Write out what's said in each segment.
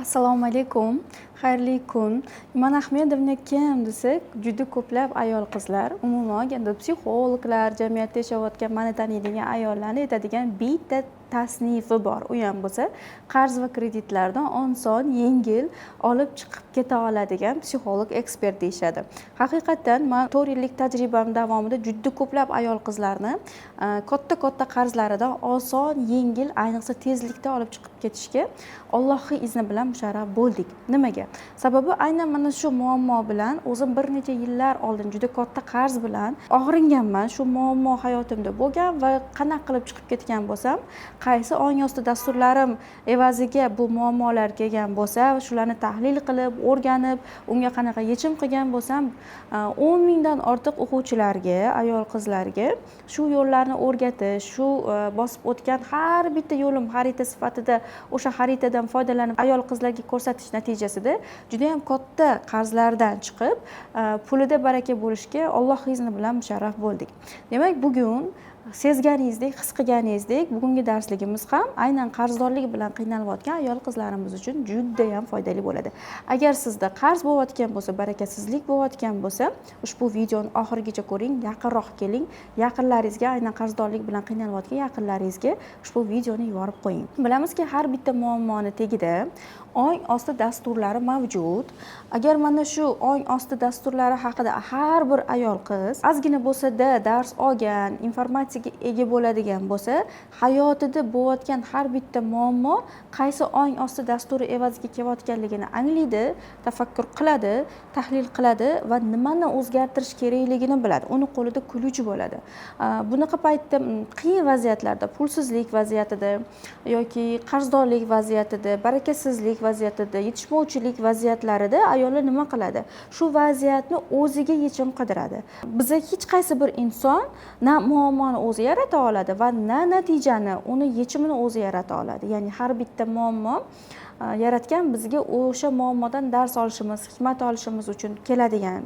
Assalomu alaykum, xayrli kun. Iman Ahmedovna kim desak, juda ko'plab ayol qizlar, umuman olganda psixologlar, jamiyatda yashayotgan meni taniydigan ayollarni aytadigan bitta tasnifi bor. U ham bo'lsa, qarz va kreditlardan oson, yengil olib chiqib keta oladigan psixolog ekspert deyishadi. Haqiqatan men 4 yillik tajribam davomida juda ko'plab ayol qizlarni katta qarzlaridan oson, yengil, ayniqsa tezlikda olib chiqib ketishga Allohning izni bilan musharraf bo'ldik. Nimaga? Sababi aynan mana shu muammo bilan o'zim bir necha yillar oldin juda katta qarz bilan og'ringanman. Shu muammo hayotimda bo'lgan va qanaqa qilib chiqib ketgan bo'lsam, qaysi ong osti dasturlarim evaziga bu muammolar kelgan bo'lsa, shularni tahlil qilib, o'rganib, unga qanaqa yechim qilgan bo'lsam, 10 mingdan ortiq o'quvchilarga, ayol qizlarga shu yo'llarni o'rgatish, shu bosib o'tgan har bitta yo'lim xarita sifatida o'sha xaritadan foydalanib ayol qizlarga ko'rsatish natijasida juda ham katta qarzlardan chiqib, pulida baraka bo'lishga Alloh izni bilan musharraf bo'ldik. Demak, bugun sezganingizdek, his qilganingizdek, bugungi darsligimiz ham aynan qarzdorlik bilan qiynalayotgan ayol qizlarimiz uchun juda ham foydali bo'ladi. Agar sizda qarz bo'layotgan bo'lsa, barakasizlik bo'layotgan bo'lsa, ushbu videoni oxirigacha ko'ring, yaqinroq keling, yaqinlaringizga, aynan qarzdorlik bilan qiynalayotgan yaqinlaringizga ushbu videoni yuborib qo'ying. Bilamizki, har bitta muammoni tagida ong osti dasturlari mavjud. Agar mana shu ong osti dasturlari haqida har bir ayol qiz ozgina bo'lsa-da dars olgan, informatsiyaga ega bo'ladigan bo'lsa, hayotida bo'layotgan har bitta muammo qaysi ong osti dasturi evaziga kelayotganligini anglaydi, tafakkur qiladi, tahlil qiladi va nimani o'zgartirish kerakligini biladi. Uni qo'lida kuluvchi bo'ladi. Bunaqa paytda qiyin vaziyatlarda, pulsizlik vaziyatida yoki qarzdorlik vaziyatida, barakasizlik vaziyatida, yetishmovchilik vaziyatlarida ayollar nima qiladi? Shu vaziyatni o'ziga yechim qidiradi. Biza hech qaysi bir inson na muammoni o'zi yarata oladi va na natijani, uni yechimini o'zi yarata oladi. Ya'ni har bitta muammo yaratgan bizga o'sha muammodan dars olishimiz, hikmat olishimiz uchun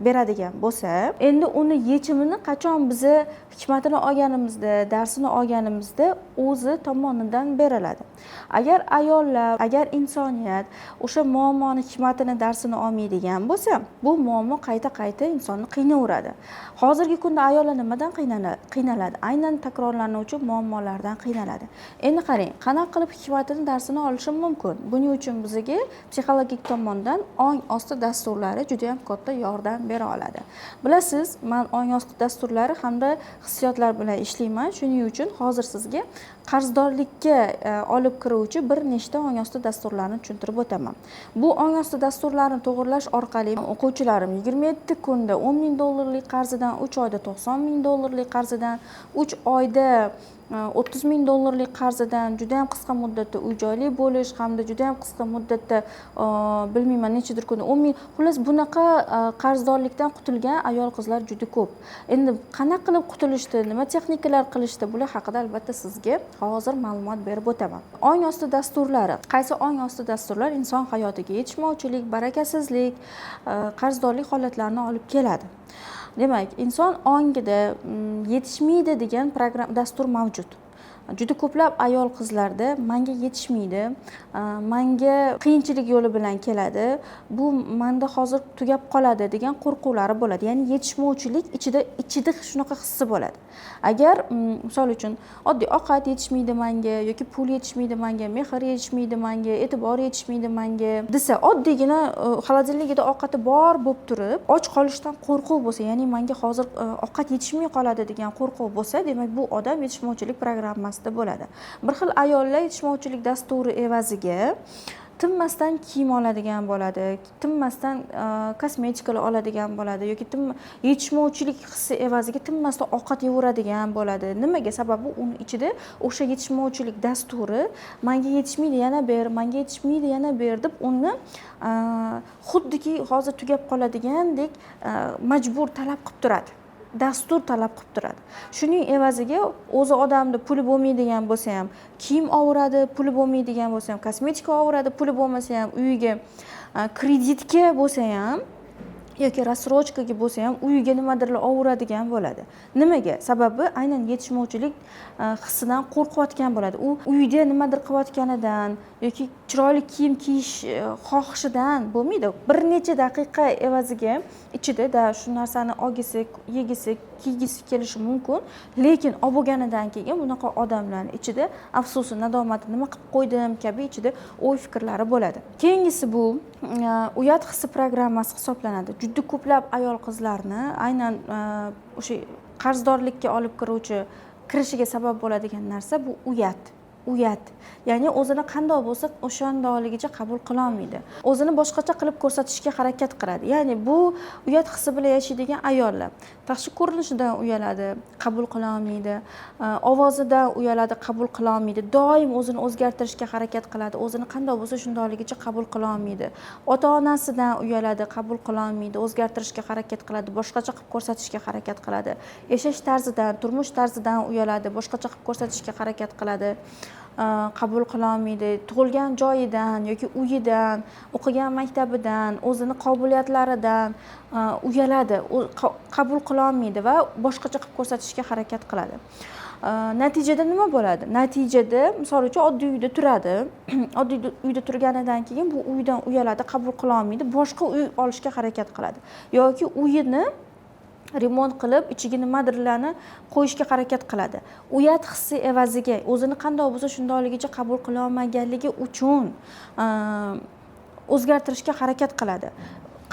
beradigan bo'lsa, endi uni yechimini qachon biza hikmatini olganimizda, darsini olganimizda o'zi tomonidan beriladi. Agar ayollar, agar insoniyat o'sha muammoni hikmatini, darsini olmaydigan bo'lsa, bu muammo qayta insonni qiynaveradi. Hozirgi kunda ayollar nimadan qiynaladi? Aynan takrorlanuvchi muammolardan qiynaladi. Endi qarang, qanaqa qilib hikmatini, darsini olishim mumkin? Buning uchun bizga psixologik tomondan ong osti dasturlari juda ham katta yordam bera oladi. Bilasiz, men ong osti dasturlari hamda hissiyotlar bilan ishlayman. Shuning uchun hozir sizga qarzdorlikka olib kiruvchi bir nechta ong osti dasturlarni tushuntirib o'taman. Bu ong osti dasturlarni to'g'irlash orqali o'quvchilarim 27 kunda 10 ming dollarlik qarzidan, 3 oyda 90 ming dollarlik qarzidan, 3 oyda 30 ming dollarlik qarzidan, juda ham qisqa muddatda uy-joyli bo'lish hamda juda ham qisqa muddatda bilmayman nechadir kunda 10 ming, xullas bunaqa qarzdorlikdan qutulgan ayol qizlar juda ko'p. Endi qanaqa qilib qutulishdi, nima texnikalar qilishdi, bular haqida albatta sizga hozir ma'lumot berib o'taman. Ong osti dasturlari. Qaysi ong osti dasturlar inson hayotiga yetishmovchilik, barakasizlik, qarzdorlik holatlarini olib keladi? Demak, inson ongida yetishmaydi degan dastur mavjud. Juda ko'plab ayol qizlarda menga yetishmaydi, menga qiyinchilik yo'li bilan keladi, bu menda hozir tugab qoladi degan qo'rquvlari bo'ladi. Ya'ni yetishmovchilik ichida shunaqa hissi bo'ladi. Agar misol uchun oddiy ovqat yetishmaydi menga yoki pul yetishmaydi menga, mehr yetishmaydi menga, e'tibor yetishmaydi menga desa, oddiygina xolodilnikida ovqati bor bo'lib turib, och qolishdan qo'rquv bo'lsa, ya'ni menga hozir ovqat yetishmay qoladi degan qo'rquv bo'lsa, demak bu odam yetishmovchilik programmasida bo'ladi. Bir xil ayollar yetishmovchilik dasturi evaziga tinmasdan kiyim oladigan bo'ladi, tinmasdan kosmetikalar oladigan bo'ladi yoki yetishmovchilik hissi evaziga tinmasdan ovqat yevoradigan bo'ladi. Nimaga? Sababi uni ichida o'sha yetishmovchilik dasturi menga yetishmaydi, yana ber, menga yetishmaydi, yana ber deb uni xuddiki hozir tugab qoladigandek majbur talab qilib turadi. Dastur talab qilib turadi. Shuning evaziga o'zi odamda puli bo'lmaydigan bo'lsa ham kiyim oladi, puli bo'lmaydigan bo'lsa ham kosmetika oladi, puli bo'lmasa ham uyiga kreditga bo'lsa ham yoki рассрочкаga bo'lsa ham uyiga nimadirlar ovuradigan bo'ladi. Nimaga? Sababi aynan yetishmovchilik hissidan qo'rqayotgan bo'ladi. U uyda nimadir qilayotganidan yoki chiroyli kiyim kiyish xohishidan bo'lmaydi. Bir necha daqiqa evaziga ichida shu narsani olgisi, yegisi, kiygisi kelishi mumkin, lekin olib bo'lganidan keyin bunaqa odamlarning ichida afsusi, nadomati, nima qilib qo'ydim kabi ichida o'y fikrlari bo'ladi. Keyingisi bu uyat hissi programmasi hisoblanadi. Juda ko'plab ayol qizlarni aynan o'sha qarzdorlikka olib kirishiga sabab bo'ladigan narsa bu uyat. Ya'ni o'zini qanday bo'lsa o'shandayligicha qabul qila olmaydi. O'zini boshqacha qilib ko'rsatishga harakat qiladi. Ya'ni bu uyat hissi bilan yashaydigan ayollar tashqi ko'rinishidan uyaladi, qabul qila olmaydi, ovozidan uyaladi, qabul qila olmaydi, doim o'zini o'zgartirishga harakat qiladi, o'zini qanday bo'lsa shundayligicha qabul qila olmaydi. Ota-onasidan uyaladi, qabul qila olmaydi, o'zgartirishga harakat qiladi, boshqacha qilib ko'rsatishga harakat qiladi. Yashash tarzidan, turmush tarzidan uyaladi, boshqacha qilib ko'rsatishga harakat qiladi. Qabul qila olmaydi, tug'ilgan joyidan yoki uyidan, o'qigan maktabidan, o'zini qobiliyatlaridan uyaladi, qabul qila olmaydi va boshqacha qilib ko'rsatishga harakat qiladi. Natijada nima bo'ladi? Natijada misol uchun oddiy uyda turadi. Oddiy uyda turganidan keyin bu uydan uyaladi, qabul qila olmaydi, boshqa uy olishga harakat qiladi yoki uyini remont qilib, ichiga nimadirlarni qo'yishga harakat qiladi. Uyat hissi evaziga o'zini qanday bo'lsa shundayligicha qabul qila olmaganligi uchun o'zgartirishga harakat qiladi.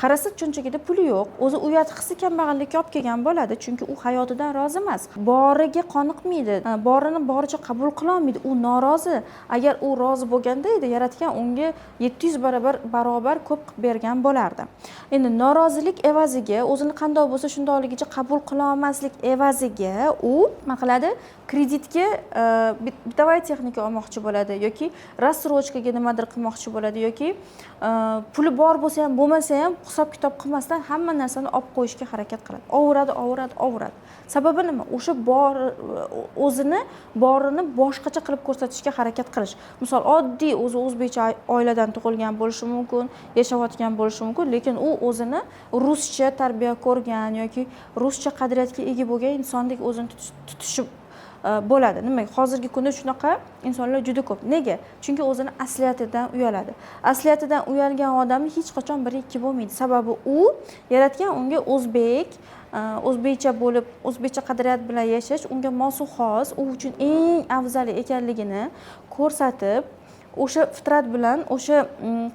Qarasa shunchagida puli yo'q, o'zi uyat hissi kambag'allikka olib kelgan bo'ladi, chunki u hayotidan rozi emas, boriga qoniqmaydi, borini boricha qabul qila olmaydi, u norozi. Agar u rozi bo'lganda edi, yaratgan unga 700 barobar ko'p qilib bergan bo'lardi. Endi norozilik evaziga, o'zini qanday bo'lsa shundayligicha qabul qila olmaslik evaziga u nima qiladi? Kreditga bitavoy texnika olmoqchi bo'ladi yoki рассрочкаga nimadir qilmoqchi bo'ladi yoki puli bor bo'lsa ham, bo'lmasa ham hisob-kitob qilmasdan hamma narsani olib qo'yishga harakat qiladi. Ovuradi. Sababi nima? O'sha o'zini borini boshqacha qilib ko'rsatishga harakat qilish. Misol, oddiy o'zbekcha oiladan tug'ilgan bo'lishi mumkin, yashayotgan bo'lishi mumkin, lekin u o'zini ruscha tarbiya ko'rgan yoki ruscha qadriyatga ega bo'lgan insondek o'zini tutishi bo'ladi. Nima? Hozirgi kunda shunaqa insonlar juda ko'p. Nega? Chunki o'zini asliyatidan uyaladi. Asliyatidan uyalgan odam hech qachon 1-2 bo'lmaydi. Sababi u yaratgan unga o'zbekcha bo'lib, o'zbekcha qadriyat bilan yashash unga mosu xos, u uchun eng afzali ekanligini ko'rsatib, o'sha fitrat bilan, o'sha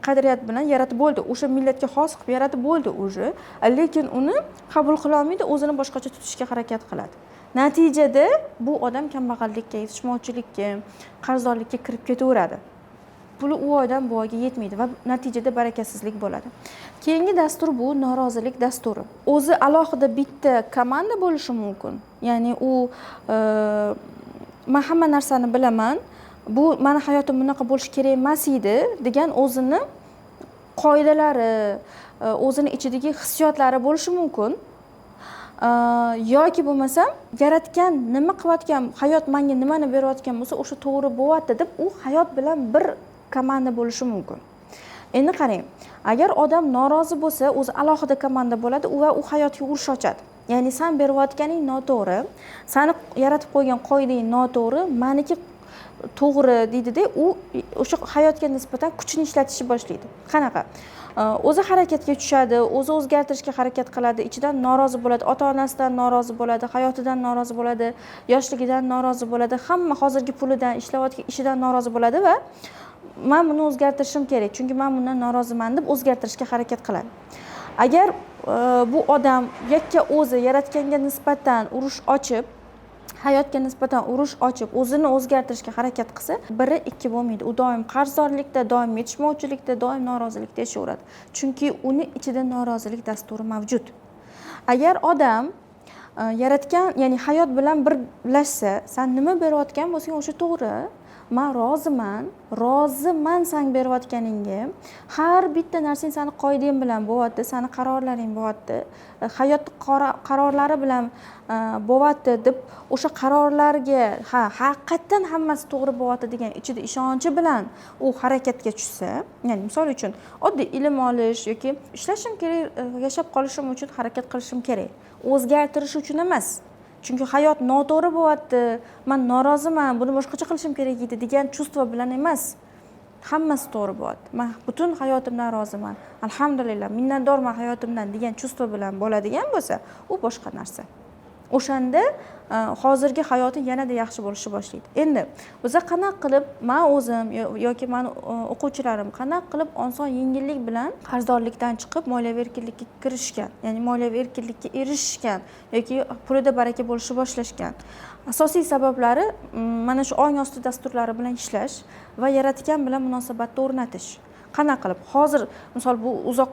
qadriyat bilan yaratib bo'ldi. O'sha millatga xos qilib yaratib bo'ldi o'zi. Lekin uni qabul qila olmaydi, o'zini boshqacha tutishga harakat qiladi. Natijada bu odam kambag'allikka, yetishmovchilikka, qarzdorlikka kirib ketaveradi. Puli u oydan bu oyga yetmaydi va natijada barakasizlik bo'ladi. Keyingi dastur bu norozilik dasturi. O'zi alohida bitta komanda bo'lishi mumkin. Ya'ni u men hamma narsani bilaman, bu meni hayotim bunaqa bo'lishi kerak emas edi degan o'zini qoidalari, o'zini ichidagi hissiyotlari bo'lishi mumkin. Yoki bo'lmasam yaratgan nima qilayotgan, hayot menga nimani berayotgan bo'lsa, o'sha to'g'ri bo'lyapti deb u hayot bilan bir komanda bo'lishi mumkin. Endi qarang, agar odam norozi bo'lsa, o'zi alohida komanda bo'ladi va u hayotga urush ochadi. Ya'ni sen berayotganing noto'g'ri, seni yaratib qo'ygan qoidang noto'g'ri, meniki to'g'ri deydida, u o'sha hayotga nisbatan kuchini ishlatishni boshlaydi. Qanaqa? O'zi harakatga tushadi, o'zi o'zgartirishga harakat qiladi, ichidan norozi bo'ladi, ota-onasidan norozi bo'ladi, hayotidan norozi bo'ladi, yoshligidan norozi bo'ladi, hamma hozirgi pulidan, ishlayotgan ishidan norozi bo'ladi va men buni o'zgartirishim kerak, chunki men bundan noroziman deb o'zgartirishga harakat qiladi. Agar bu odam yakka o'zi yaratganga nisbatan urush ochib, hayotga nisbatan urush ochib, o'zini o'zgartirishga harakat qilsa, 1-2 bo'lmaydi. U doim qarzdorlikda, doim yetishmovchilikda, doim norozilikda yashayveradi. Chunki uni ichida norozilik dasturi mavjud. Agar odam yaratgan, ya'ni hayot bilan birlashsa, sen nima berayotgan bo'lsang, o'sha to'g'ri, man roziman san berayotganingga. Har bitta narsang seni qoidang bilan bo'lyapti, seni qarorlaring bo'lyapti, hayot qarorlari bilan bo'lyapti deb o'sha qarorlarga haqiqatdan hammasi to'g'ri bo'lyapti degan ichida ishonchi bilan u harakatga tushsa, ya'ni misol uchun oddiy ilm olish yoki ishlashim kerak, yashab qolishim uchun harakat qilishim kerak, o'zgartirish uchun emas. Chunki hayot noto'g'ri bo'lyapti, men noroziman, buni boshqacha qilishim kerak edi degan chувство bilan emas. Hammasi to'g'ri bo'lyapti. Men butun hayotimdan roziman. Alhamdulillah, minnatdorman hayotimdan degan chувство bilan bo'ladigan bo'lsa, u boshqa narsa. O'shanda hozirgi hayoti yanada yaxshi bo'lishni boshlaydi. Endi biza qanaqa qilib men o'zim yoki men o'quvchilarim qanaqa qilib oson yengillik bilan qarzdorlikdan chiqib moliyaviy erkinlikka kirishgan, ya'ni moliyaviy erkinlikka erishishgan yoki pulida baraka bo'lishni boshlashgan. Asosiy sabablari mana shu ong osti dasturlari bilan ishlash va yaratgan bilan munosabatni o'rnatish. Qanaqa qilib? Hozir misol bu uzoq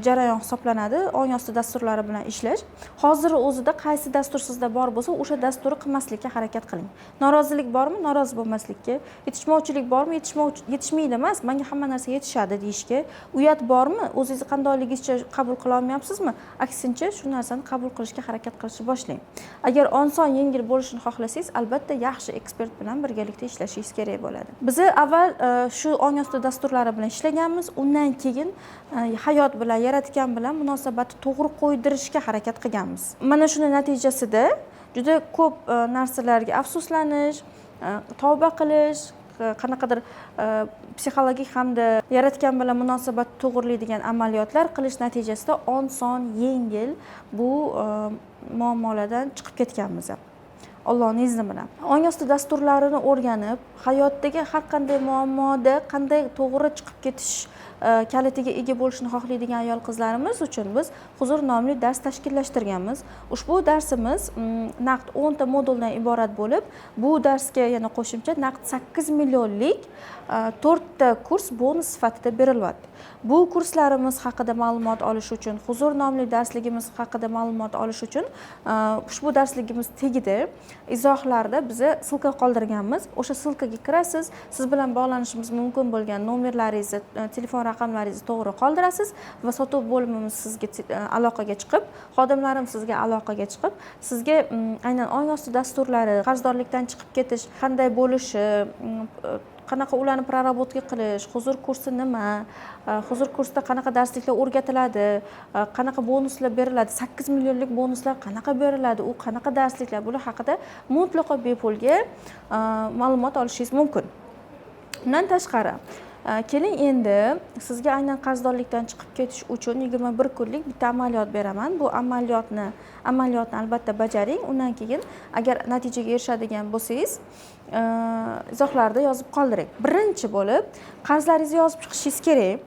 jarayon hisoblanadi, ong osti dasturlari bilan ishlash. Hozir o'zida qaysi dastur sizda bor bo'lsa, o'sha dasturni qilmaslikka harakat qiling. Norozilik bormi? Norozi bo'lmaslikka. Yetishmovchilik bormi? Yetishmaydi emas, menga hamma narsa yetishadi deyishga. Uyat bormi? O'zingizni qandoqligingizcha qabul qila olmayapsizmi? Aksincha, shu narsani qabul qilishga harakat qilishni boshlang. Agar oson, yengil bo'lishini xohlasangiz, albatta yaxshi ekspert bilan birgalikda ishlashingiz kerak bo'ladi. Biz avval shu ong osti dasturlari bilan ishlagan, undan keyin hayot bilan, yaratgan bilan munosabatni to'g'ri qo'ydirishga harakat qilganmiz. Mana shuni natijasida juda ko'p narsalarga afsuslanish, tavba qilish, qanaqadir psixologik hamda yaratgan bilan munosabat to'g'rilaydigan amaliyotlar qilish natijasida oson, yengil bu muammolardan chiqib ketganmiz. Allohning izni bilan. Ong osti dasturlarini o'rganib, hayotdagi har qanday muammoda qanday to'g'ri chiqib ketish kalitiga ega bo'lishni xohlaydigan ayol qizlarimiz uchun biz Huzur nomli dars tashkillashtirganmiz. Ushbu darsimiz naqd 10 ta moduldan iborat bo'lib, bu darsga yana qo'shimcha naqd 8 millionlik 4 ta kurs bonus sifatida berilyapti. Bu kurslarimiz haqida ma'lumot olish uchun, Huzur nomli darsligimiz haqida ma'lumot olish uchun ushbu darsligimiz tagida izohlarda biza silka qoldirganmiz. O'sha silkaga kirasiz, siz bilan bog'lanishimiz mumkin bo'lgan nomerlaringizni, telefon raqamlaringizni to'g'ri qoldirasiz va sotuv bo'limimiz sizga aloqaga chiqib, xodimlarim sizga aloqaga chiqib, sizga aynan ong osti dasturlari, qarzdorlikdan chiqib ketish qanday bo'lishi, qanaqa ularni prarabotka qilish, huzur kursi nima, huzur kursida qanaqa darsliklar o'rgatiladi, qanaqa bonuslar beriladi, 8 millionlik bonuslar qanaqa beriladi, u qanaqa darsliklar, bular haqida mutlaqo bepulga ma'lumot olishingiz mumkin. Bundan tashqari, keling endi sizga aynan qarzdorlikdan chiqib ketish uchun 21 kunlik bitta amaliyot beraman. Bu amaliyotni albatta bajaring. Undan keyin agar natijaga erishadigan bo'lsangiz, izohlarda yozib qoldiring. Birinchi bo'lib, qarzlaringizni yozib chiqishingiz kerak.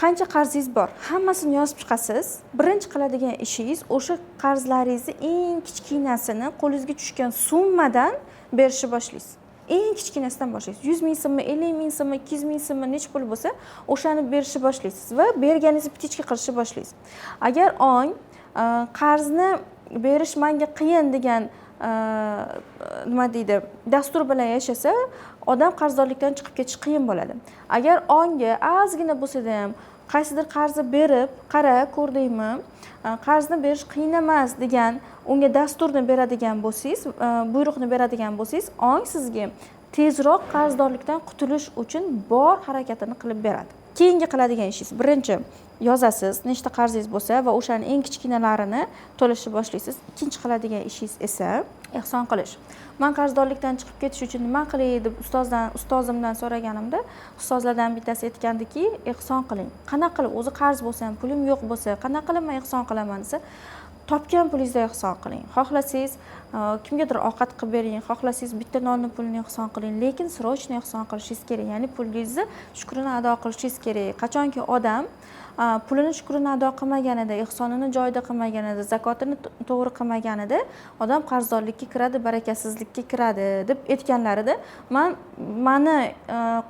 Qancha qarzingiz bor, hammasini yozib chiqasiz. Birinchi qiladigan ishingiz o'sha qarzlaringizni eng kichkinasini qo'lingizga tushgan summadan berishni boshlaysiz. Eng kichkinasidan boshlaysiz. 100 ming so'mmi, 50 ming so'mmi, 200 ming so'mmi nech pul bo'lsa, o'shani berishni boshlaysiz va berganingizni ptichka qilishni boshlaysiz. Agar ong qarzni berish menga qiyin degan nima deydi, dastur bilan yashasa, odam qarzdorlikdan chiqib ketish qiyin bo'ladi. Agar onga ozgina bo'lsa-da ham qaysidir qarzni berib, qara, ko'rdingmi, qarzni berish qiyin emas degan unga dasturni beradigan bo'lsangiz, buyruqni beradigan bo'lsangiz, ong sizga tezroq qarzdorlikdan qutulish uchun bor harakatini qilib beradi. Keyingi qiladigan ishingiz, birinchi yozasiz, nechta qarzingiz bo'lsa va o'shaning eng kichkinalarini to'lashni boshlaysiz. Ikkinchi qiladigan ishingiz esa ehson qilish. Men qarzdorlikdan chiqib ketish uchun nima qilay deb ustozimdan so'raganimda, ustozlardan bittasi aytgandiki, ehson qiling. Qanaqa qilib, o'zi qarz bo'lsa ham, pulim yo'q bo'lsa, qanaqa qilib men ehson qilaman desa, topgan pulingizda ehson qiling. Xohlasangiz kimgadir ovqat qilib bering, xohlasangiz bitta nonni pulini ehson qiling, lekin srochno ehson qilishingiz kerak. Ya'ni pulingizni shukrini ado qilishingiz kerak. Qachonki odam pulini shukrini ado qilmaganida, ehsonini joyida qilmaganida, zakotini to'g'ri qilmaganida odam qarzdorlikka kiradi, barakasizlikka kiradi deb aytganlarida, mani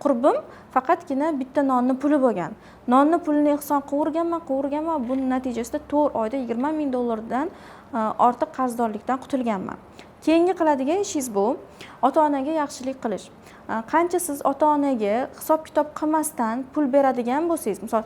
qurbim faqatgina bitta nonni puli bo'lgan. Nonni pulini ehson qilganman, buning natijasida 4 oyda 20 ming dollardan ortiq qarzdorlikdan qutulganman. Keyingi qiladigan ishingiz bu ota-onaga yaxshilik qilish. qancha siz ota-onaga hisob-kitob qilmasdan pul beradigan bo'lsangiz, misol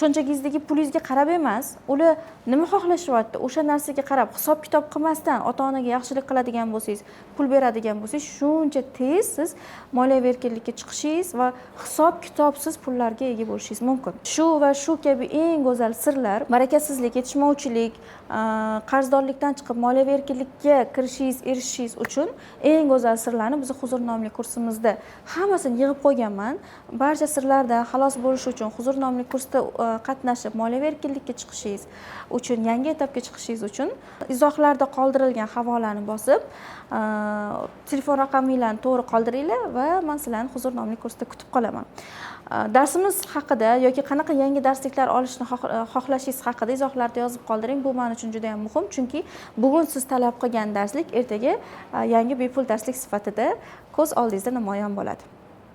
cho'nchagingizdagi pulingizga qarab emas, ular nima xohlashyapti, o'sha narsaga qarab hisob-kitob qilmasdan ota-onaga yaxshilik qiladigan bo'lsangiz, pul beradigan bo'lsangiz, shuncha tez siz moliyaviy erkinlikka chiqishingiz va hisob-kitobsiz pullarga ega bo'lishingiz mumkin. Shu va shu kabi eng go'zal sirlar, barakasizlik, yetishmovchilik, qarzdorlikdan chiqib moliyaviy erkinlikka kirishingiz, erishishingiz uchun eng go'zal sirlarni biz Huzur nomli kursimizda hammasini yig'ib qo'yganman. Barcha sirlardan xalos bo'lish uchun Huzur nomli kursda qatnashib, moliyaviy erkinlikka chiqishingiz uchun, yangi etapga chiqishingiz uchun izohlarda qoldirilgan havolani bosib, telefon raqaminglarni to'g'ri qoldiringlar va men sizlarni Huzur nomli kursda kutib qolaman. Darsimiz haqida yoki qanaqa yangi darsliklar olishni xohlashingiz haqida izohlarda yozib qoldiring. Bu men uchun juda ham muhim, chunki bugun siz talab qilgan darslik ertaga yangi bepul darslik sifatida ko'z oldingizda namoyon bo'ladi.